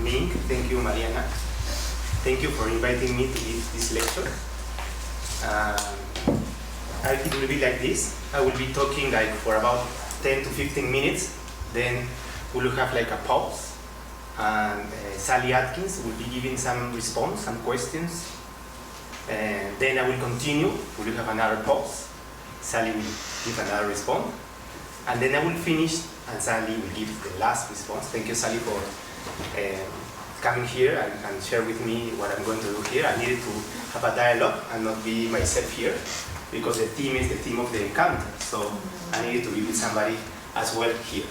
Ming. Thank you, Mariana. Thank you for inviting me to give this lecture. It will be like this. I will be talking like for about 10 to 15 minutes. Then we will have like a pause. And Sally Atkins will be giving some response, some questions. And then I will continue. We will have another pause. Sally will give another response. And then I will finish, and Sally will give the last response. Thank you, Sally, for coming here and share with me what I'm going to do here. I needed to have a dialogue and not be myself here, because the theme is the theme of the encounter. So I needed to be with somebody as well here.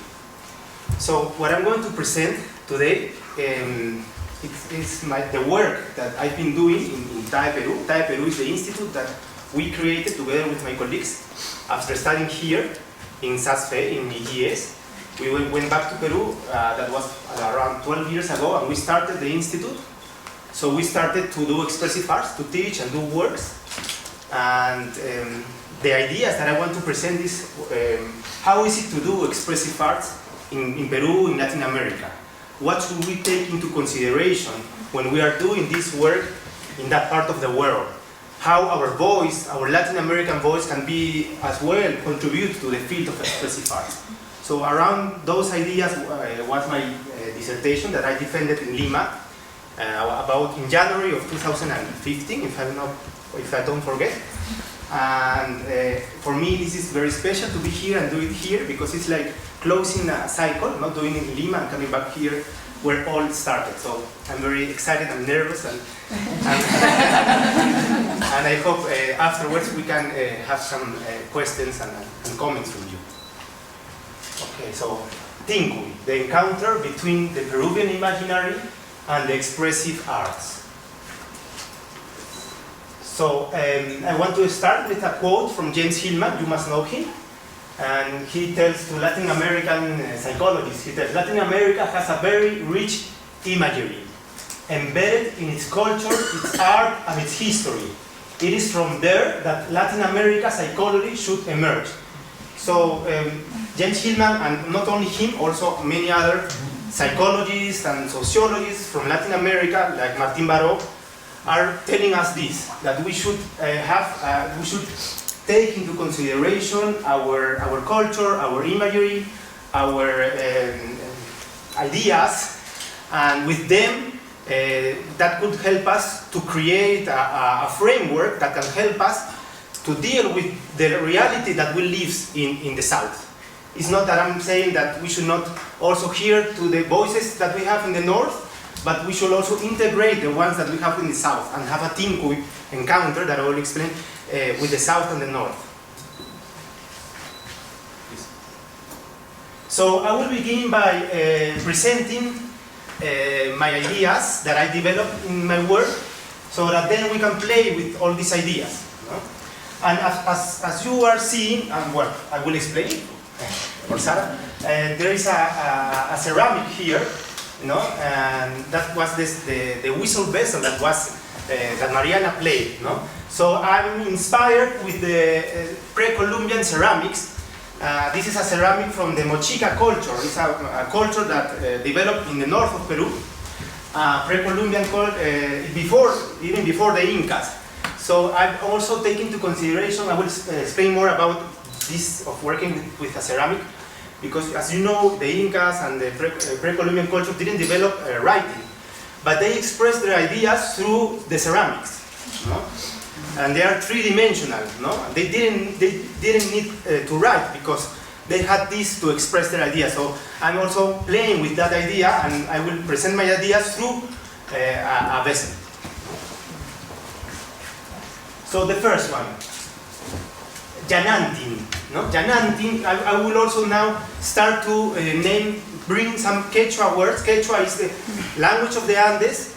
So what I'm going to present today is the work that I've been doing in TAE Peru. TAE Peru is the institute that we created together with my colleagues after studying here in SASFE, in EGS. We went back to Peru, that was around 12 years ago, and we started the institute. So we started to do expressive arts, to teach and do works. And the ideas that I want to present is how is it to do expressive arts in Peru, in Latin America? What should we take into consideration when we are doing this work in that part of the world? How our voice, our Latin American voice, can be as well contribute to the field of expressive arts. So around those ideas was my dissertation that I defended in Lima about in January of 2015, if I don't forget. And for me, this is very special to be here and do it here, because it's like closing a cycle, not doing it in Lima and coming back here where all started. So I'm very excited and nervous, and I hope afterwards we can have some questions and comments from you. Okay, so Tingui, the encounter between the Peruvian imaginary and the expressive arts. So I want to start with a quote from James Hillman. You must know him. And he tells to Latin American psychologists, he tells, Latin America has a very rich imagery, embedded in its culture, its art, and its history. It is from there that Latin America psychology should emerge. So James Hillman, and not only him, also many other psychologists and sociologists from Latin America, like Martin Baró, are telling us this, that we should we should take into consideration our culture, our imagery, our ideas, and with them that could help us to create a framework that can help us to deal with the reality that we live in the South. It's not that I'm saying that we should not also hear to the voices that we have in the North, but we should also integrate the ones that we have in the South and have a Tingui encounter that I will explain with the South and the North. So I will begin by presenting my ideas that I developed in my work, so that then we can play with all these ideas. No? And as you are seeing, and what I will explain, for Sarah, there is a ceramic here, you know, and that was the whistle vessel that was that Mariana played. No? So I'm inspired with the pre-Columbian ceramics. This is a ceramic from the Mochica culture. It's a culture that developed in the north of Peru, pre-Columbian culture, even before the Incas. So I've also taken into consideration, I will explain more about this of working with a ceramic, because as you know, the Incas and the pre-Columbian culture didn't develop writing, but they expressed their ideas through the ceramics. No? And they are three-dimensional. No? They didn't need to write, because they had this to express their ideas. So I'm also playing with that idea, and I will present my ideas through a vessel. So the first one, Yanantin. No? Yanantin, I will also now start to bring some Quechua words. Quechua is the language of the Andes,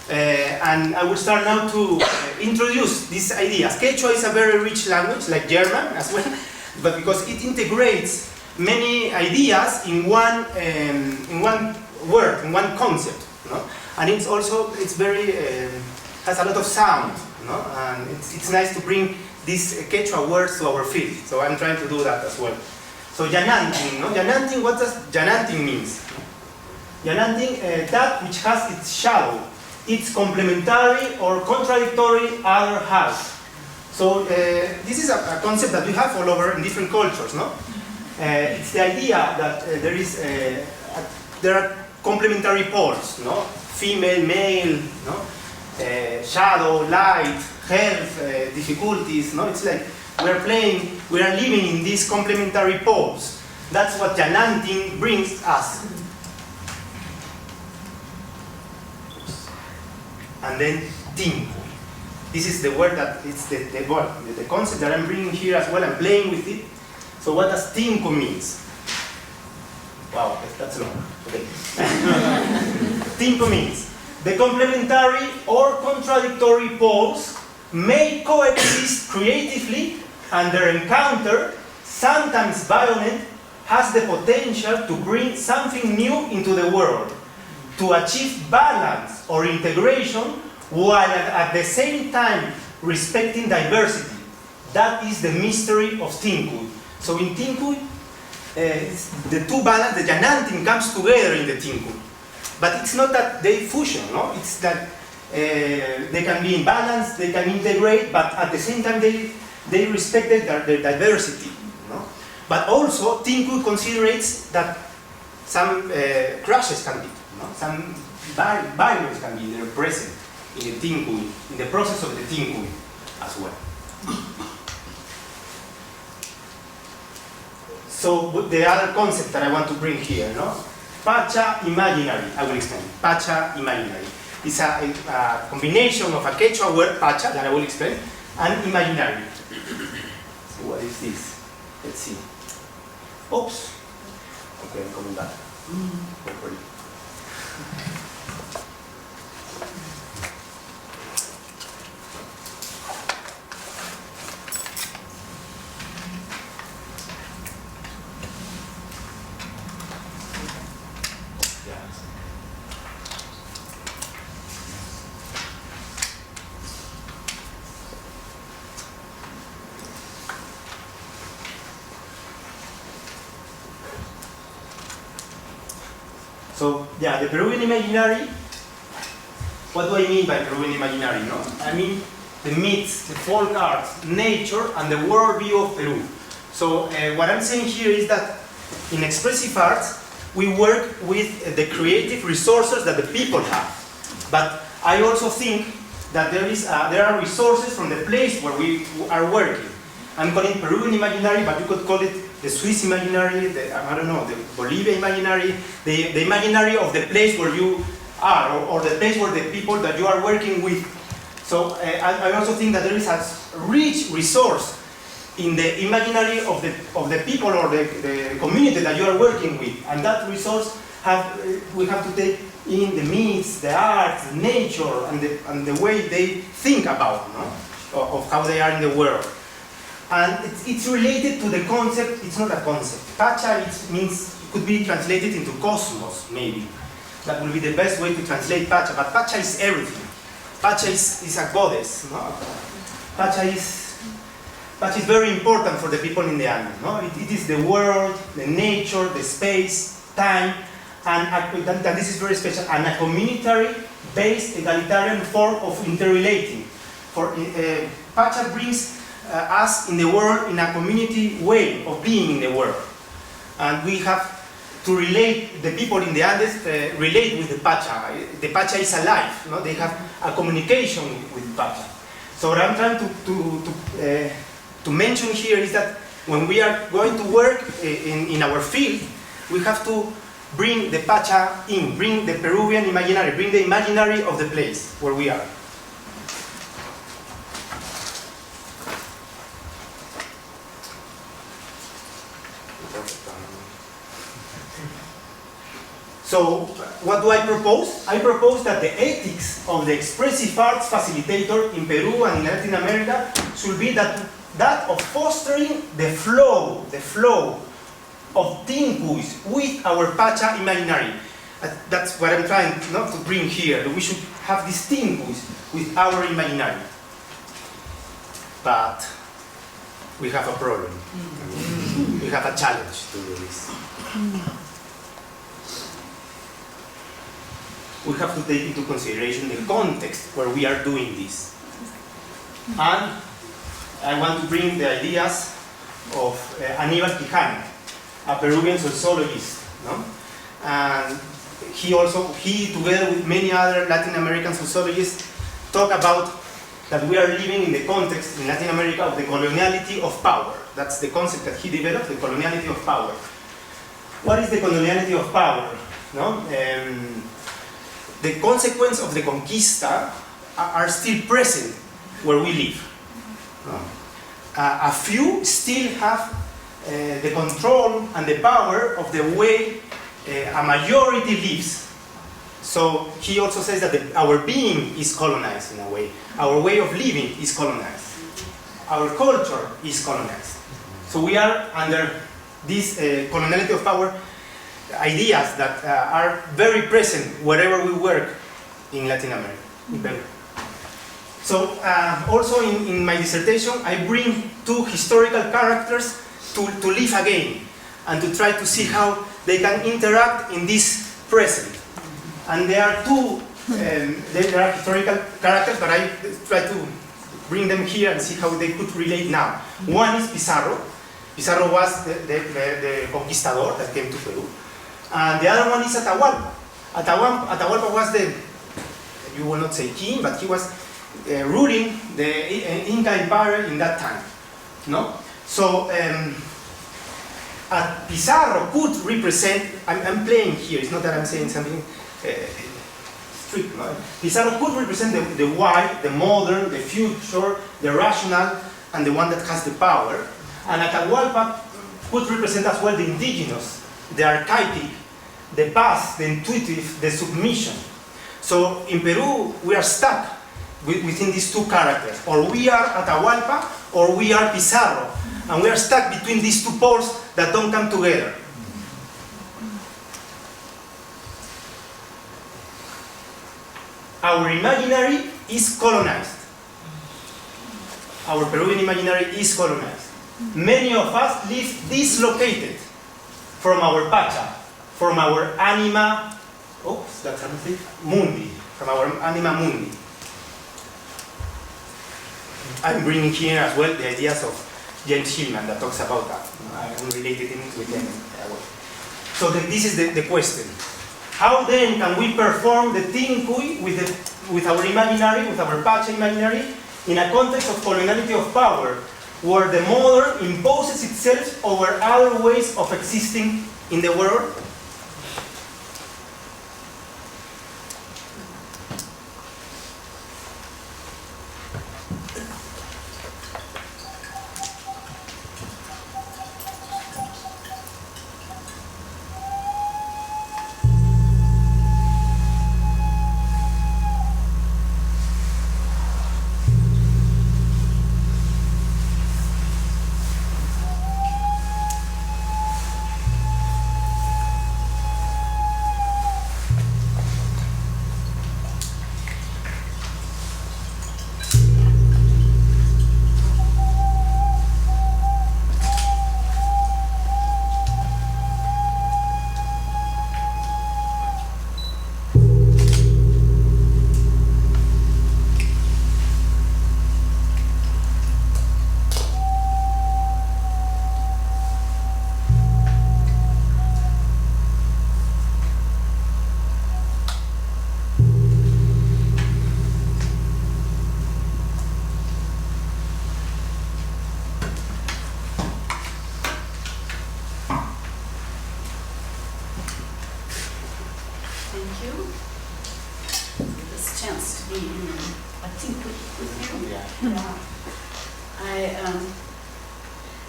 and I will start now to introduce these ideas. Quechua is a very rich language, like German as well, but because it integrates many ideas in one word, in one concept. No? And it's also, very, has a lot of sound. No? And it's nice to bring these Quechua words to our field. So I'm trying to do that as well. So Yanantin, no? Yanantin, what does Yanantin means? Yananting, that which has its shadow, its complementary or contradictory other half. So this is a concept that we have all over in different cultures, no? It's the idea that there are complementary poles, no? Female, male, no? Shadow, light, health, difficulties, no? It's like we are living in these complementary poles. That's what Yananting brings us. And then Tinku. This is the word that it's the concept that I'm bringing here as well. I'm playing with it. So what does Tinku means? Wow, that's long. Okay. Tinku means the complementary or contradictory poles may coexist creatively, and their encounter, sometimes violent, has the potential to bring something new into the world, to achieve balance or integration, while at the same time respecting diversity. That is the mystery of Tinku. So in Tinku, the two balance, the Yananting comes together in the Tinku. But it's not that they fusion, no? It's that they can be in balance, they can integrate, but at the same time they respect their diversity. No? But also, Tinku considers that some crashes can be, no? Some violence can be there present in the Tinku, in the process of the Tinku as well. So the other concept that I want to bring here, no? Pacha imaginary, I will explain. Pacha imaginary. It's a combination of a Quechua word, pacha, that I will explain, and imaginary. So what is this? Let's see. Oops. Okay, I'm coming back. Hopefully. So, yeah, the Peruvian imaginary, what do I mean by Peruvian imaginary? No? I mean the myths, the folk arts, nature, and the worldview of Peru. So, what I'm saying here is that in expressive arts, we work with the creative resources that the people have. But I also think that there are resources from the place where we are working. I'm calling it Peruvian imaginary, but you could call it the Swiss imaginary, the Bolivia imaginary, the imaginary of the place where you are, or the place where the people that you are working with. So I also think that there is a rich resource in the imaginary of the people or the community that you are working with, and that resource we have to take in the myths, the arts, nature, and the way they think about, no? of how they are in the world. And it's related to the concept. It's not a concept. Pacha could be translated into cosmos, maybe. That would be the best way to translate Pacha. But Pacha is everything. Pacha is a goddess. No? Pacha is very important for the people in the Andes. No? It is the world, the nature, the space, time, and this is very special, and a communitary-based egalitarian form of interrelating. Pacha brings us in the world in a community way of being in the world. And we have to relate, the people in the Andes relate with the Pacha. The Pacha is alive, no? They have a communication with Pacha. So what I'm trying to mention here is that when we are going to work in our field, we have to bring the Pacha in, bring the Peruvian imaginary, bring the imaginary of the place where we are. So, what do I propose? I propose that the ethics of the expressive arts facilitator in Peru and in Latin America should be that of fostering the flow of Tinkus with our Pacha imaginary. That's what I'm trying to bring here. We should have this Tinkus with our imaginary. But we have a problem. We have a challenge to do this. we have to take into consideration the context where we are doing this. And I want to bring the ideas of Aníbal Quijano, a Peruvian sociologist. No? And he together with many other Latin American sociologists, talk about that we are living in the context in Latin America of the coloniality of power. That's the concept that he developed, the coloniality of power. What is the coloniality of power? No? The consequence of the conquista are still present where we live. No? A few still have the control and the power of the way a majority lives. So he also says that our being is colonized in a way. Our way of living is colonized. Our culture is colonized. So we are under this coloniality of power ideas that are very present wherever we work in Latin America, in Peru. So also in my dissertation, I bring two historical characters to live again and to try to see how they can interact in this present. And there are two, there are historical characters, but I try to bring them here and see how they could relate now. One is Pizarro. Pizarro was the conquistador that came to Peru. And the other one is Atahualpa. Atahualpa was the, you will not say king, but he was ruling the Inca Empire in that time. No? So Pizarro could represent, I'm playing here, it's not that I'm saying something strict. No? Pizarro could represent the white, the modern, the future, the rational, and the one that has the power. And Atahualpa could represent as well the indigenous, the archaic, the past, the intuitive, the submission. So in Peru, we are stuck within these two characters. Or we are Atahualpa, or we are Pizarro. And we are stuck between these two poles that don't come together. Our imaginary is colonized. Our Peruvian imaginary is colonized. Many of us live dislocated from our pacha, from our anima, that's something, mundi, from our anima mundi. I'm bringing here as well the ideas of James Hillman that talks about that. I'm related with them. So this is the question. How then can we perform the tinkui with our imaginary, with our pacha imaginary, in a context of coloniality of power, where the modern imposes itself over other ways of existing in the world?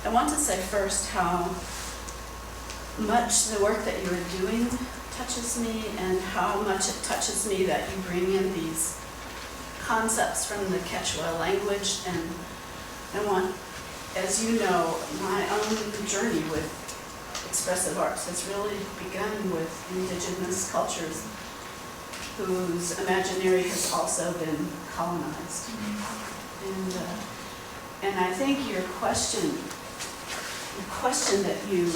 I want to say first how much the work that you are doing touches me, and how much it touches me that you bring in these concepts from the Quechua language. And I want, as you know, my own journey with expressive arts has really begun with indigenous cultures whose imaginary has also been colonized. And I think your question that you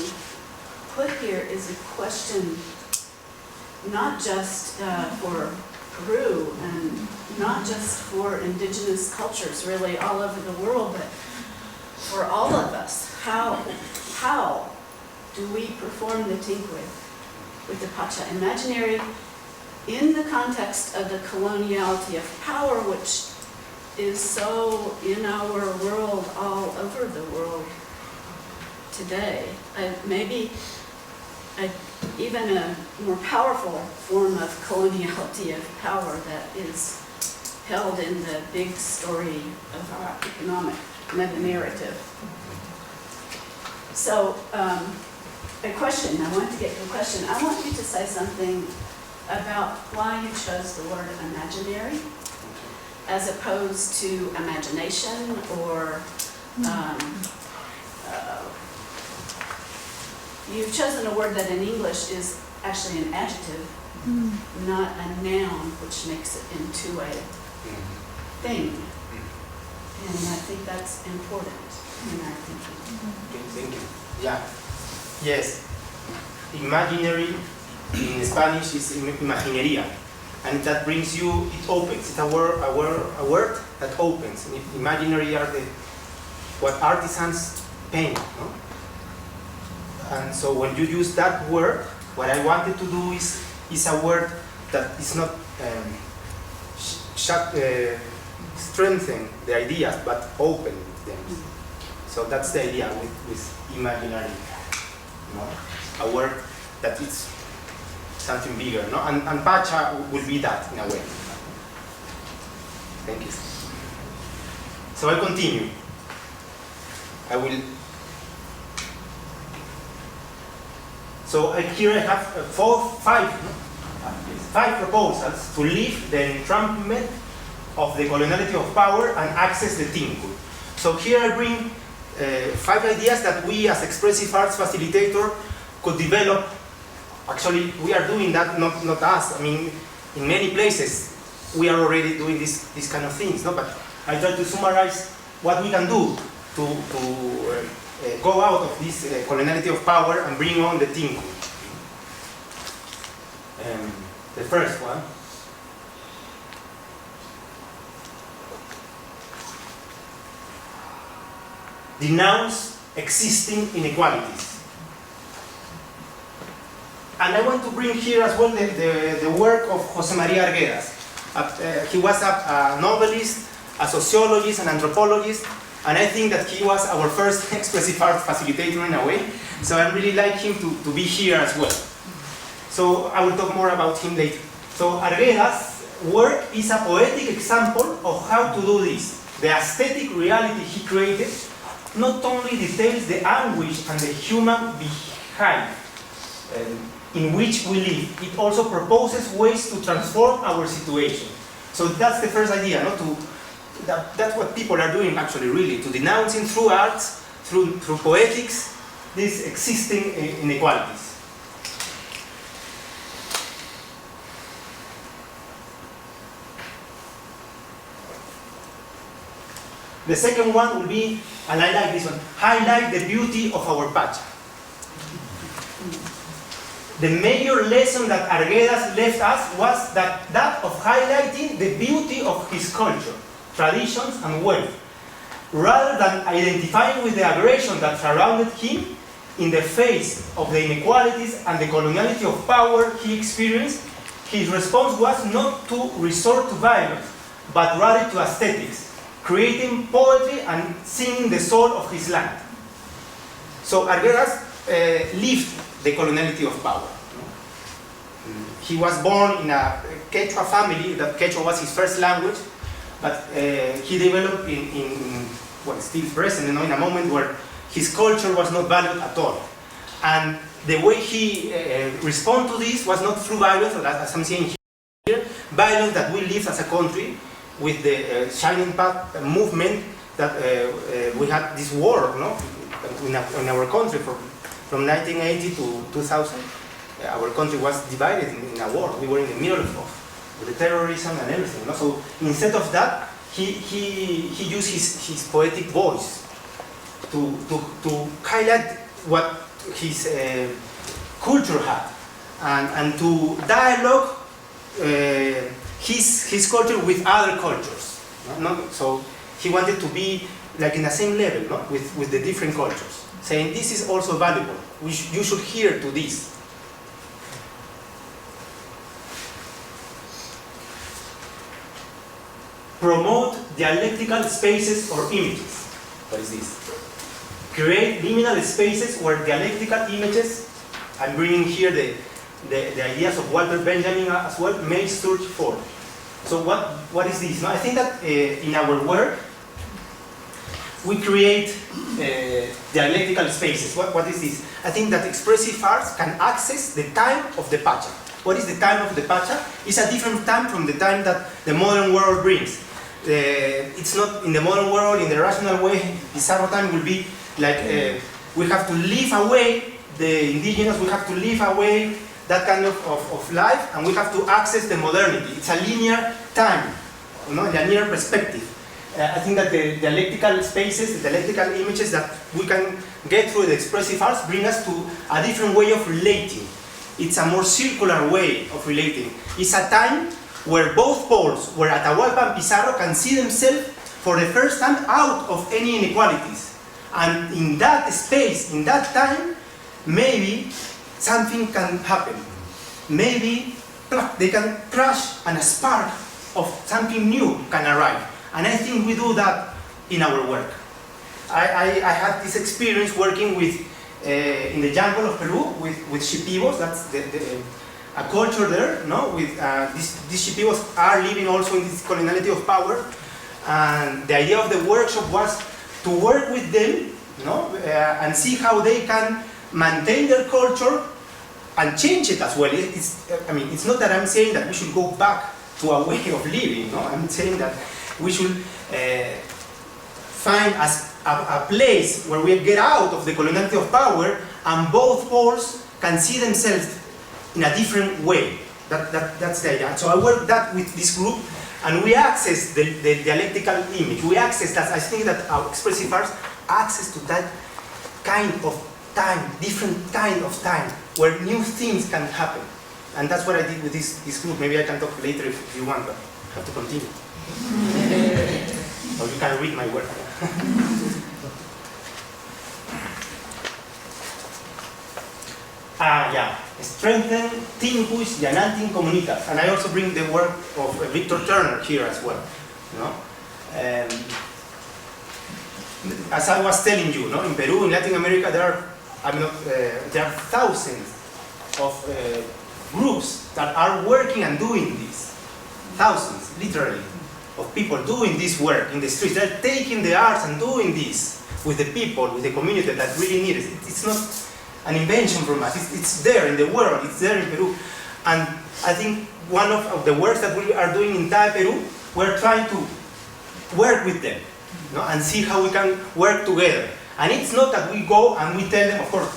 put here is a question not just for Peru and not just for indigenous cultures really all over the world, but for all of us. How do we perform the Tinque with the Pacha imaginary in the context of the coloniality of power, which is so in our world, all over the world today? Maybe even a more powerful form of coloniality of power that is held in the big story of our economic narrative. So, a question, I want to get to a question. I want you to say something about why you chose the word imaginary as opposed to imagination or you've chosen a word that in English is actually an adjective, not a noun, which makes it into a thing. And I think that's important in our thinking. Thank you. Yeah. Yes. Imaginary in Spanish is imaginería. And that brings you, it opens. It's a word that opens. And imaginary are what artisans paint. No? And so when you use that word, what I wanted to do is a word that is not strengthen the ideas, but open them. So that's the idea with imaginary. You know? A word that is something bigger. No? And Pacha will be that in a way. Thank you. So I continue. I will. So here I have five proposals to lift the entrampment of the coloniality of power and access the Tinque. So here I bring 5 ideas that we as expressive arts facilitator could develop. Actually, we are doing that, not us. I mean, in many places we are already doing these kind of things. No? But I try to summarize what we can do to go out of this coloniality of power and bring on the Tinque. The first one. Denounce existing inequalities. And I want to bring here as well the work of José María Arguedas. He was a novelist, a sociologist, an anthropologist, and I think that he was our first expressive art facilitator in a way. So I really like him to be here as well. So I will talk more about him later. So Arguedas' work is a poetic example of how to do this. The aesthetic reality he created not only details the anguish and the human behind in which we live, it also proposes ways to transform our situation. So that's the first idea, not to. That's what people are doing actually, really, to denouncing through arts, through poetics, these existing inequalities. The second one will be, and I like this one, highlight the beauty of our Pacha. The major lesson that Arguedas left us was that of highlighting the beauty of his culture, traditions, and wealth, rather than identifying with the aggression that surrounded him in the face of the inequalities and the coloniality of power he experienced. His response was not to resort to violence, but rather to aesthetics, creating poetry and singing the soul of his land. So Arguedas lived the coloniality of power. He was born in a Quechua family, that Quechua was his first language, but he developed in what is still present, in a moment where his culture was not valued at all. And the way he responded to this was not through violence, as I'm saying here, violence that we live as a country, with the Shining Path movement that we had this war, no, in our country from 1980 to 2000. Our country was divided in a war. We were in the middle of the terrorism and everything. No? So instead of that, he used his poetic voice to highlight what his culture had. and to dialogue his culture with other cultures. So he wanted to be like in the same level, no? with the different cultures, saying this is also valuable. You should hear to this. Promote dialectical spaces or images. What is this? Create liminal spaces where dialectical images, I'm bringing here the ideas of Walter Benjamin as well, may search for. So what is this? No, I think that in our work, we create dialectical spaces. What is this? I think that expressive arts can access the time of the pacha. What is the time of the pacha? It's a different time from the time that the modern world brings. It's not in the modern world, in the rational way, Pizarro time will be like we have to leave away the indigenous, we have to leave away that kind of life, and we have to access the modernity. It's a linear time, you know, a linear perspective. I think that the dialectical spaces, the dialectical images that we can get through the expressive arts bring us to a different way of relating. It's a more circular way of relating. It's a time where both poles, where Atahualpa and Pizarro can see themselves for the first time out of any inequalities. And in that space, in that time, maybe something can happen. Maybe they can crash and a spark of something new can arrive. And I think we do that in our work. I had this experience working with, in the jungle of Peru, with Shipibos, that's a culture there, no? With these Shipibos are living also in this coloniality of power. And the idea of the workshop was to work with them, no? And see how they can maintain their culture and change it as well. I mean, it's not that I'm saying that we should go back to a way of living, no? I'm saying that we should find a place where we get out of the coloniality of power and both poles can see themselves in a different way. That's the idea. So I work that with this group, and we access the dialectical image. We access that. I think that our expressive arts access to that kind of time, different kind of time, where new things can happen. And that's what I did with this group. Maybe I can talk later if you want, but I have to continue. Or you can read my work. Yeah. Strengthen tincus llanantin comunitas. And I also bring the work of Victor Turner here as well. You know? As I was telling you, no? In Peru, in Latin America, there are thousands of groups that are working and doing this. Thousands, literally, of people doing this work in the streets. They're taking the arts and doing this with the people, with the community that really need it. It's not an invention from us. It's there in the world. It's there in Peru. And I think one of the works that we are doing in Thai Peru, we're trying to work with them, you know, and see how we can work together. And it's not that we go and we tell them, of course,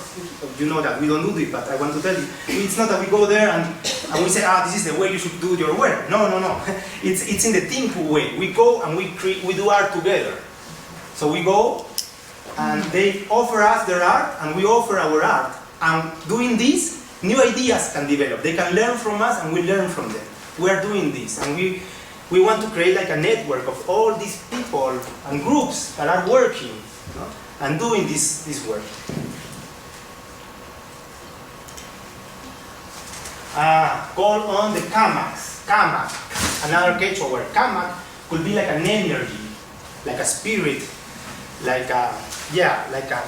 you know that we don't do this, but I want to tell you, it's not that we go there and we say, this is the way you should do your work. No. It's in the tinku way. We go and we do art together. So we go and they offer us their art and we offer our art. And doing this, new ideas can develop. They can learn from us and we learn from them. We are doing this, and we want to create like a network of all these people and groups that are working, you know, and doing this work. Call on the kamaks. Kamak, another Quechua word. Kamak could be like an energy, like a spirit, like a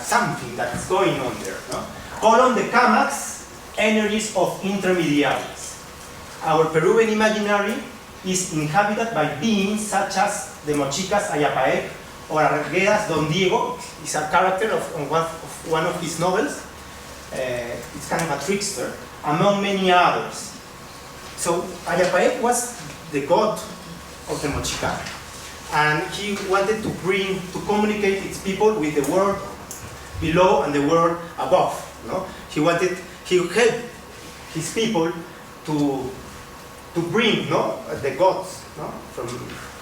something that's going on there. No? Call on the kamaks, energies of intermediaries. Our Peruvian imaginary is inhabited by beings such as the Mochicas Ayapaec or Arguedas Don Diego. Is a character of one of his novels. It's kind of a trickster, among many others. So Ayapaec was the god of the Mochica, and he wanted to communicate its people with the world below and the world above. No? He helped his people to bring, no, the gods, no, from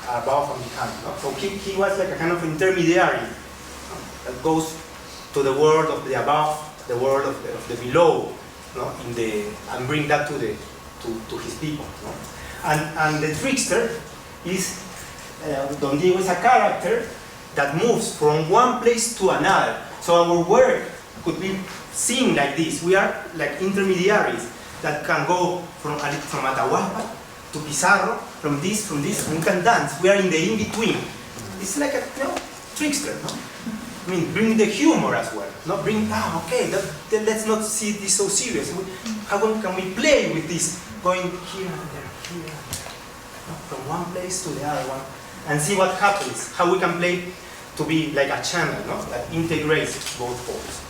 above and behind. No? So he was like a kind of intermediary, no, that goes to the world of the above, the world of the below, no, and bring that to his people. No? And the trickster is Don Diego is a character that moves from one place to another. So our work could be seen like this. We are like intermediaries that can go from Atahualpa to Pizarro, from this, and we can dance. We are in the in-between. It's like a trickster, no? I mean, bring the humor as well. Not bring, okay, let's not see this so serious. How can we play with this? Going here and there, no? From one place to the other one, and see what happens. How we can play to be like a channel, no? That integrates both poles.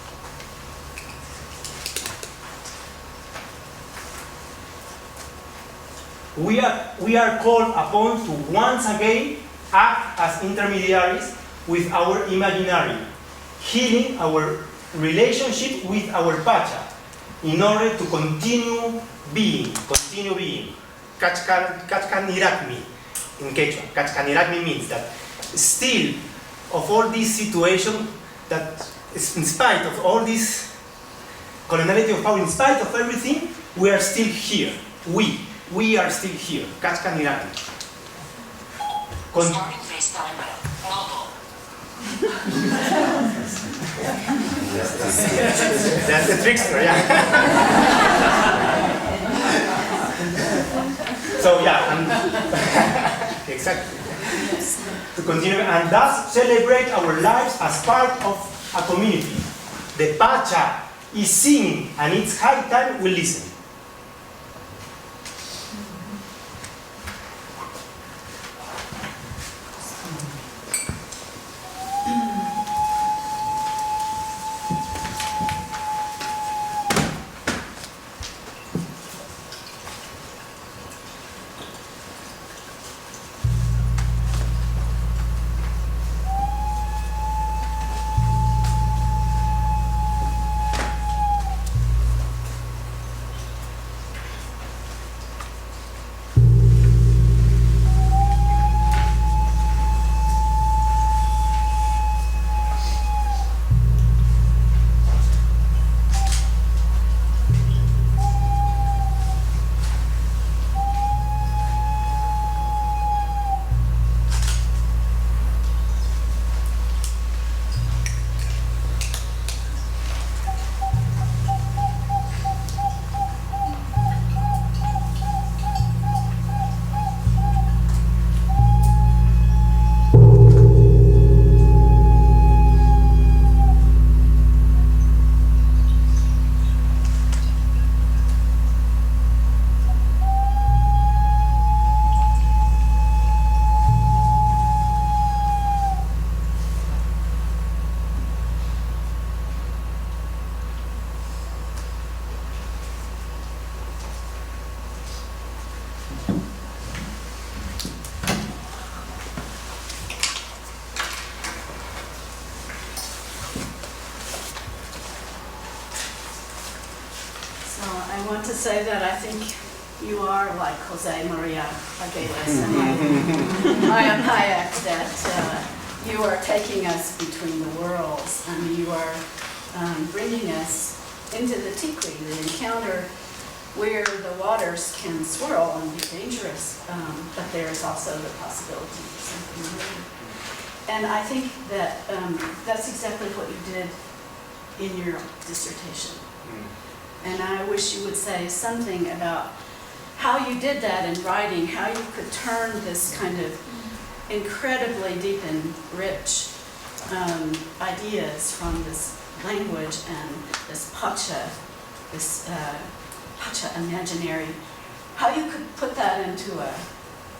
We are called upon to once again act as intermediaries with our imaginary, healing our relationship with our Pacha in order to continue being. Kachkaniragmi in Quechua. Kachkaniragmi means that still of all this situation, that in spite of all this coloniality of power, in spite of everything, we are still here. We are still here. Kachkaniragmi. Starting FaceTime mobile. That's the trickster, yeah. So yeah, exactly. To continue and thus celebrate our lives as part of a community. The Pacha is singing, and it's high time we listen. I want to say that I think you are like Jose Maria Aguiles and Ian Hayek, that you are taking us between the worlds, and you are bringing us into the tikri, the encounter where the waters can swirl and be dangerous, but there is also the possibility of something new. And I think that that's exactly what you did in your dissertation. And I wish you would say something about how you did that in writing, how you could turn this kind of incredibly deep and rich ideas from this language and this Pacha imaginary, how you could put that into a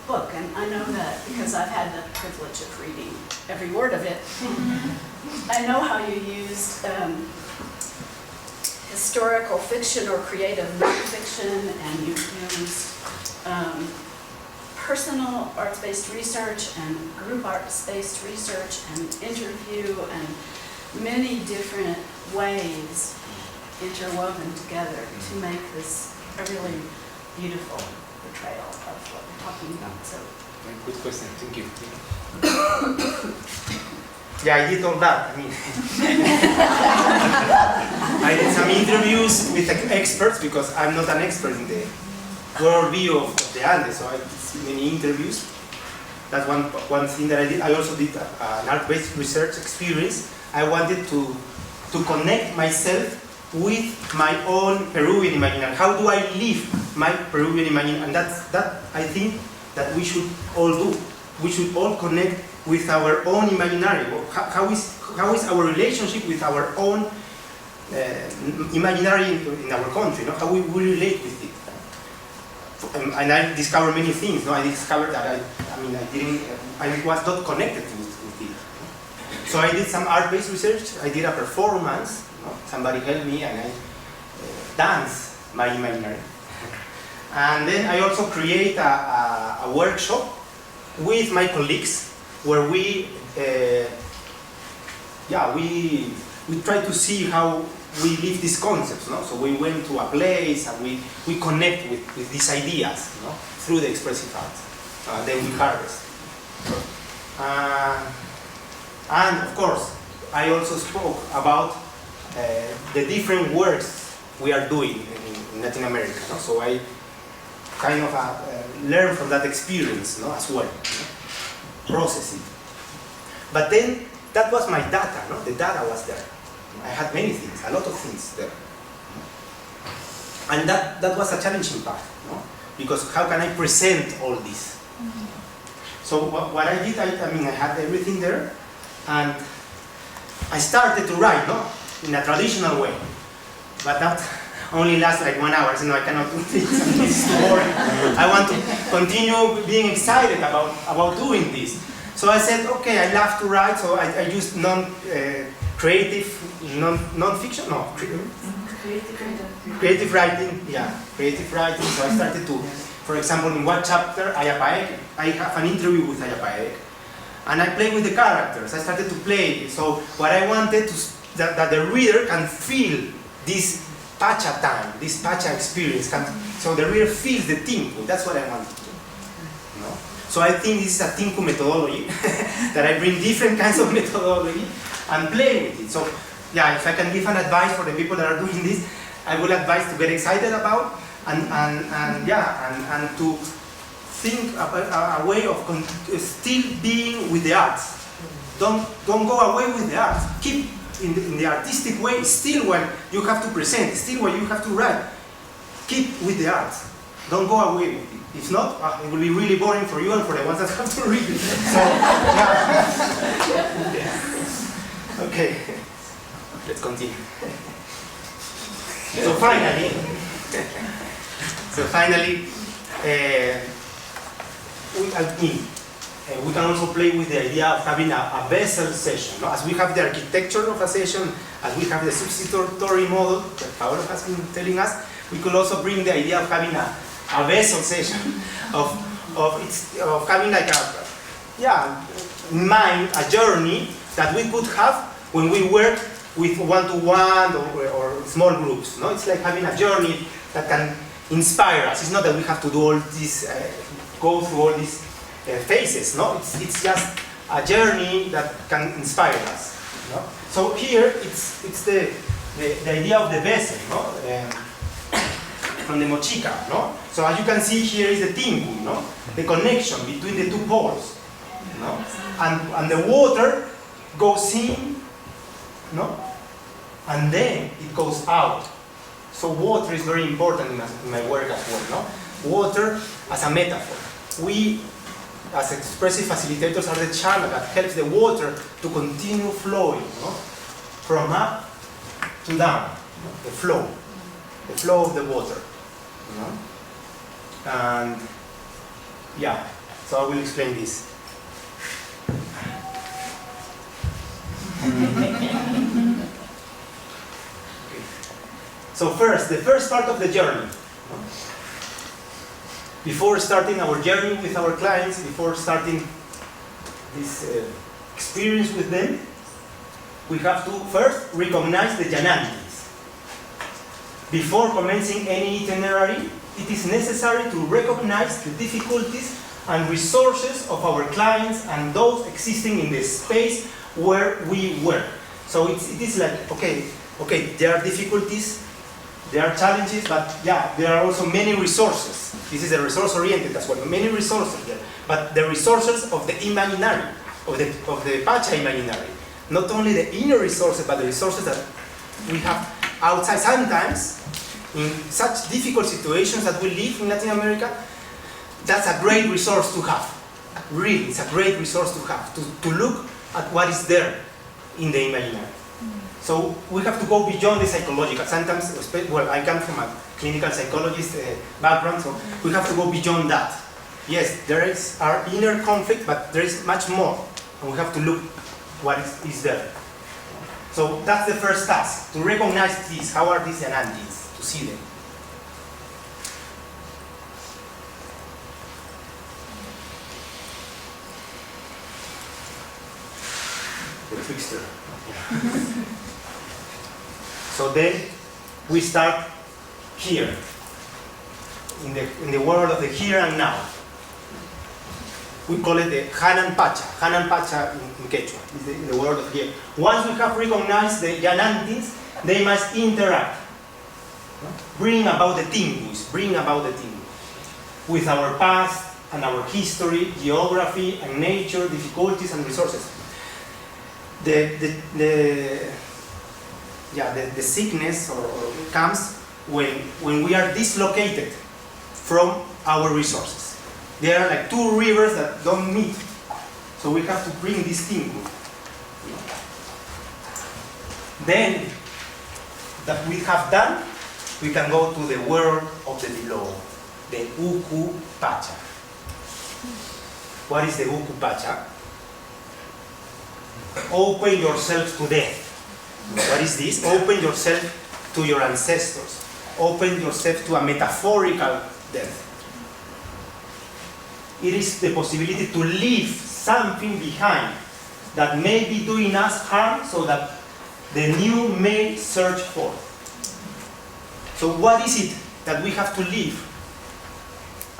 book. And I know that because I've had the privilege of reading every word of it. I know how you used historical fiction or creative nonfiction, and you used personal arts-based research and group arts-based research and interview and many different ways interwoven together to make this a really beautiful portrayal of what we're talking about. So, good question. Thank you. Yeah, I did all that. I mean, I did some interviews with experts because I'm not an expert in the worldview of the Andes, so I did many interviews. That's one thing that I did. I also did an art-based research experience. I wanted to connect myself with my own Peruvian imaginary. How do I live my Peruvian imaginary? And that I think that we should all do. We should all connect with our own imaginary. How is our relationship with our own imaginary in our country? No? How we relate with it? And I discovered many things. No, I discovered that I was not connected with it. So I did some art-based research. I did a performance. No? Somebody helped me, and I danced my imaginary. And then I also create a workshop with my colleagues where we try to see how we live these concepts. No? So we went to a place and we connect with these ideas, no? Through the expressive art. Then we harvest. And of course, I also spoke about the different works we are doing in Latin America. No? So I kind of learned from that experience, no? As well, no? Processing. But then that was my data. No? The data was there. I had many things, a lot of things there. And that was a challenging part, no? Because how can I present all this? So what I did, I had everything there, and I started to write, no? In a traditional way. But that only lasts like 1 hour, so no, I cannot do this, and this is boring. I want to continue being excited about doing this. So I said, okay, I love to write, so I used creative writing, yeah, creative writing. So I started to, for example, in one chapter, Ayapaek, I have an interview with Ayapaek, and I play with the characters. I started to play. So what I wanted that the reader can feel this Pacha time, this Pacha experience. So the reader feels the tinku. That's what I wanted to do. No? So I think this is a tinku methodology, that I bring different kinds of methodology and play with it. So yeah, if I can give an advice for the people that are doing this, I would advise to get excited about and to think about a way of still being with the arts. Don't go away with the arts. Keep in the artistic way, still when you have to present, still when you have to write. Keep with the arts. Don't go away with it. If not, it will be really boring for you and for the ones that have to read it. So, yeah. Okay, let's continue. So finally, we can also play with the idea of having a vessel session. No? As we have the architecture of a session, as we have the substitutory model that Paolo has been telling us, we could also bring the idea of having a vessel session, of having like a journey that we could have when we work with one-to-one or small groups. No? It's like having a journey that can inspire us. It's not that we have to do all this, go through all these phases. No, it's just a journey that can inspire us. No? So here it's the idea of the vessel, no? From the mochica. No? So as you can see, here is the tinku, no? The connection between the two poles. No? And the water goes in, no? And then it goes out. So water is very important in my work as well. No? Water as a metaphor. We, as expressive facilitators, are the channel that helps the water to continue flowing, no? From up to down, no? The flow of the water. No? And yeah, so I will explain this. So the first part of the journey. Before starting our journey with our clients, before starting this experience with them, we have to first recognize the jananities. Before commencing any itinerary, it is necessary to recognize the difficulties and resources of our clients and those existing in the space where we work. So it is like, okay, there are difficulties, there are challenges, but yeah, there are also many resources. This is a resource-oriented as well, many resources there. But the resources of the imaginary, of the Pacha imaginary. Not only the inner resources, but the resources that we have outside. Sometimes, in such difficult situations that we live in Latin America, that's a great resource to have. Really, it's a great resource to have, to look at what is there in the imaginary. So we have to go beyond the psychological. Sometimes, well, I come from a clinical psychologist background, so we have to go beyond that. Yes, there is our inner conflict, but there is much more, and we have to look what is there. So that's the first task, to recognize these. How are these entities? To see them. The trickster. So then we start here, in the world of the here and now. We call it the Hanan Pacha in Quechua, in the world of here. Once we have recognized the Yanantins, they must interact. Bring about the tingus, with our past and our history, geography and nature, difficulties and resources. The sickness or comes when we are dislocated from our resources. There are like two rivers that don't meet, so we have to bring this thing. Then, that we have done, we can go to the world of the below, the Uku Pacha. What is the Uku Pacha? Open yourself to death. What is this? Open yourself to your ancestors. Open yourself to a metaphorical death. It is the possibility to leave something behind that may be doing us harm so that the new may search forth. So what is it that we have to leave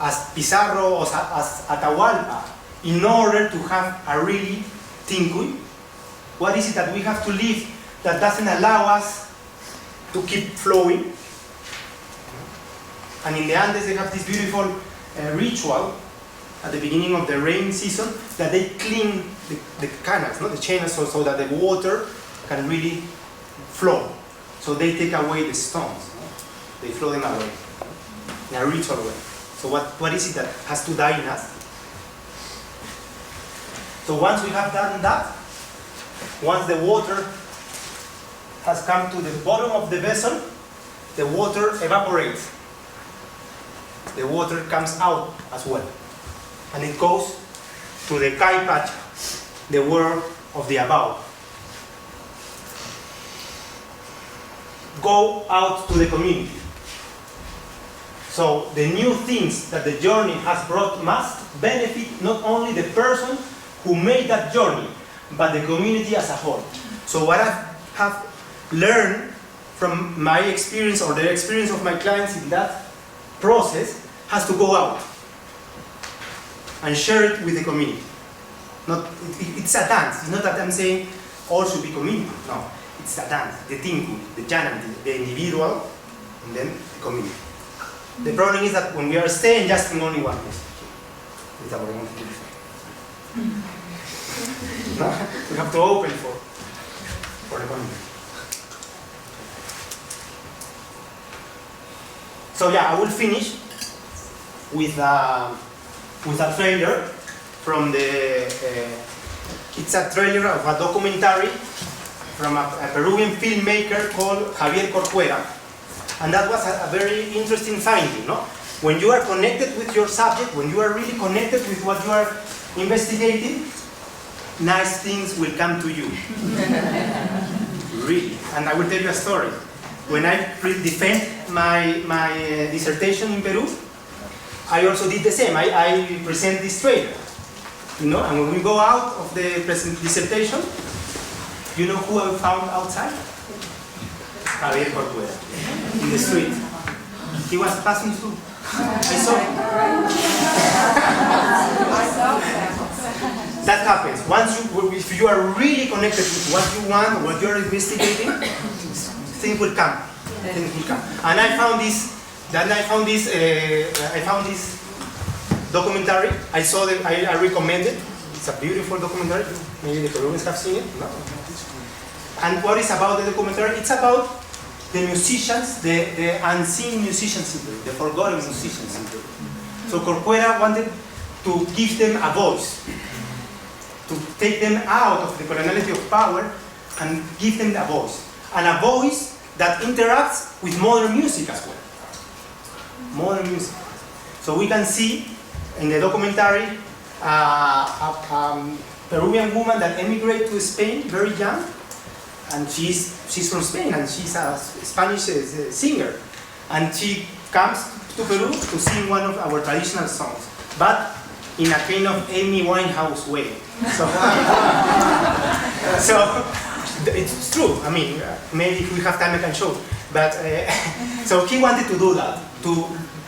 as Pizarro or as Atahualpa in order to have a really Tincuy? What is it that we have to leave that doesn't allow us to keep flowing? And in the Andes they have this beautiful ritual at the beginning of the rain season that they clean the canals, the channels, so that the water can really flow. So they take away the stones. They throw them away in a ritual way. So what is it that has to die in us? So once we have done that, once the water has come to the bottom of the vessel, the water evaporates. The water comes out as well. And it goes to the Kai Pacha, the world of the above. Go out to the community. So the new things that the journey has brought must benefit not only the person who made that journey, but the community as a whole. So what I have learned from my experience or the experience of my clients in that process has to go out and share it with the community. It's a dance. It's not that I'm saying all should be community. No, it's a dance. The Tincuy, the Yananti, the individual, and then the community. The problem is that when we are staying just in only one place, it's our own thing. We have to open for the community. So yeah, I will finish with a trailer from the. It's a trailer of a documentary from a Peruvian filmmaker called Javier Corcuera, and that was a very interesting finding. No, when you are connected with your subject, when you are really connected with what you are investigating, nice things will come to you. Really, and I will tell you a story. When I defend my dissertation in Peru, I also did the same. I present this trailer, and when we go out of the dissertation, you know who I found outside? Javier Corcuera, in the street. He was passing through. I saw him. That happens. If you are really connected with what you want, what you are investigating, things will come. Things will come. And I found this. Then I found this documentary. I saw that. I recommend it. It's a beautiful documentary. Maybe the Peruvians have seen it. No? And what is about the documentary? It's about the musicians, the unseen musicians in Peru, the forgotten musicians in Peru. So Corcuera wanted to give them a voice, to take them out of the coloniality of power and give them a voice. And a voice that interacts with modern music as well. Modern music. So we can see in the documentary a Peruvian woman that emigrated to Spain very young, and she's from Spain and she's a Spanish singer, and she comes to Peru to sing one of our traditional songs, but in a kind of Amy Winehouse way. So it's true. I mean, maybe if we have time I can show. But so he wanted to do that.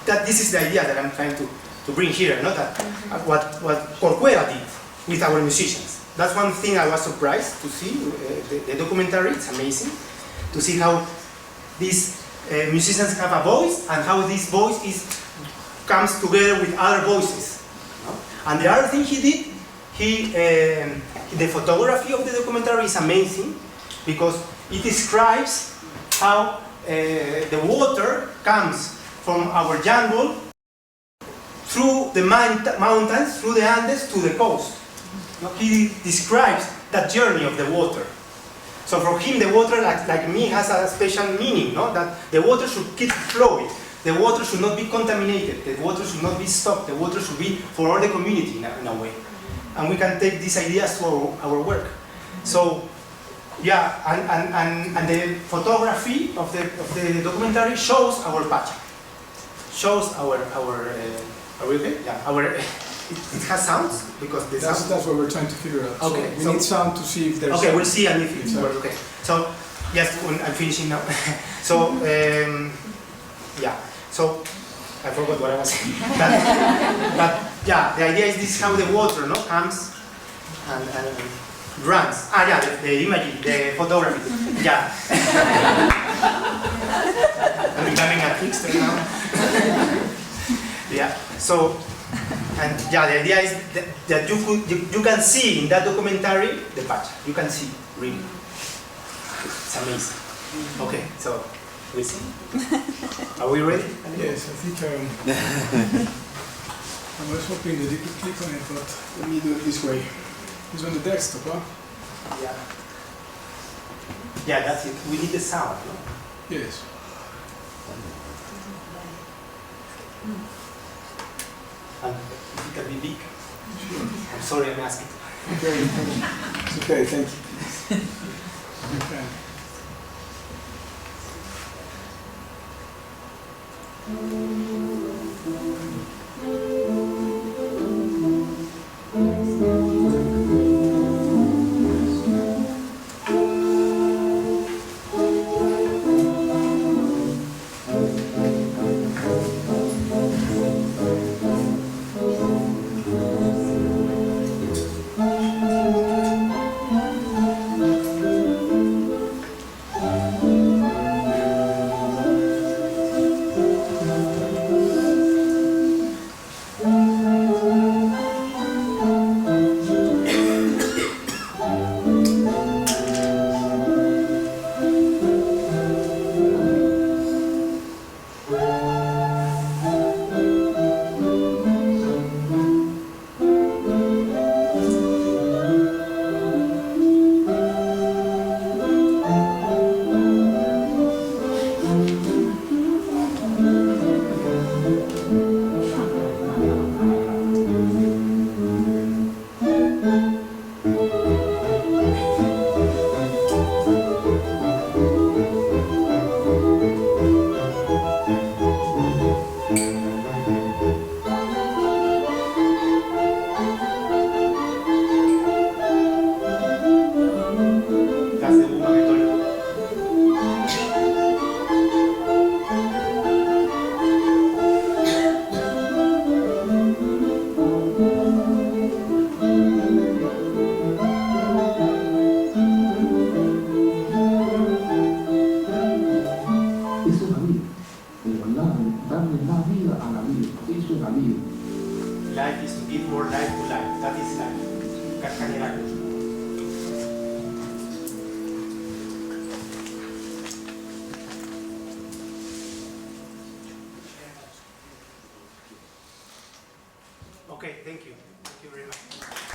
That this is the idea that I'm trying to bring here. Not that what Corcuera did with our musicians. That's one thing I was surprised to see. The documentary, it's amazing to see how these musicians have a voice and how this voice comes together with other voices. No? And the other thing he did, the photography of the documentary is amazing because it describes how the water comes from our jungle through the mountains, through the Andes to the coast. He describes that journey of the water. So for him, the water, like me, has a special meaning, no? That the water should keep flowing. The water should not be contaminated. The water should not be stopped. The water should be for all the community in a way. And we can take these ideas to our work. So, yeah, and the photography of the documentary shows our pacha. Shows our are we okay? Yeah, it has sounds because the sound. That's what we're trying to figure out. Okay, so we need sound to see if there's. Okay, we'll see and if it's works. Okay, so yes, I'm finishing now. So yeah, so I forgot what I was saying. But yeah, the idea is this: how the water comes and runs. Yeah, the imaging, the photography. Yeah. I'm becoming a trickster now. Yeah. So. And yeah, the idea is that you can see in that documentary the pacha. You can see, really. It's amazing. Okay, so we see. Are we ready? Yes, I think I was hoping that you could click on it, but let me do it this way. It's on the desktop, huh? Yeah. Yeah, that's it. We need the sound, no? Yes. And if it can be big. Sure. I'm sorry, I'm asking. Okay, it's okay, thank you. Okay. Okay, thank you. Thank you very much.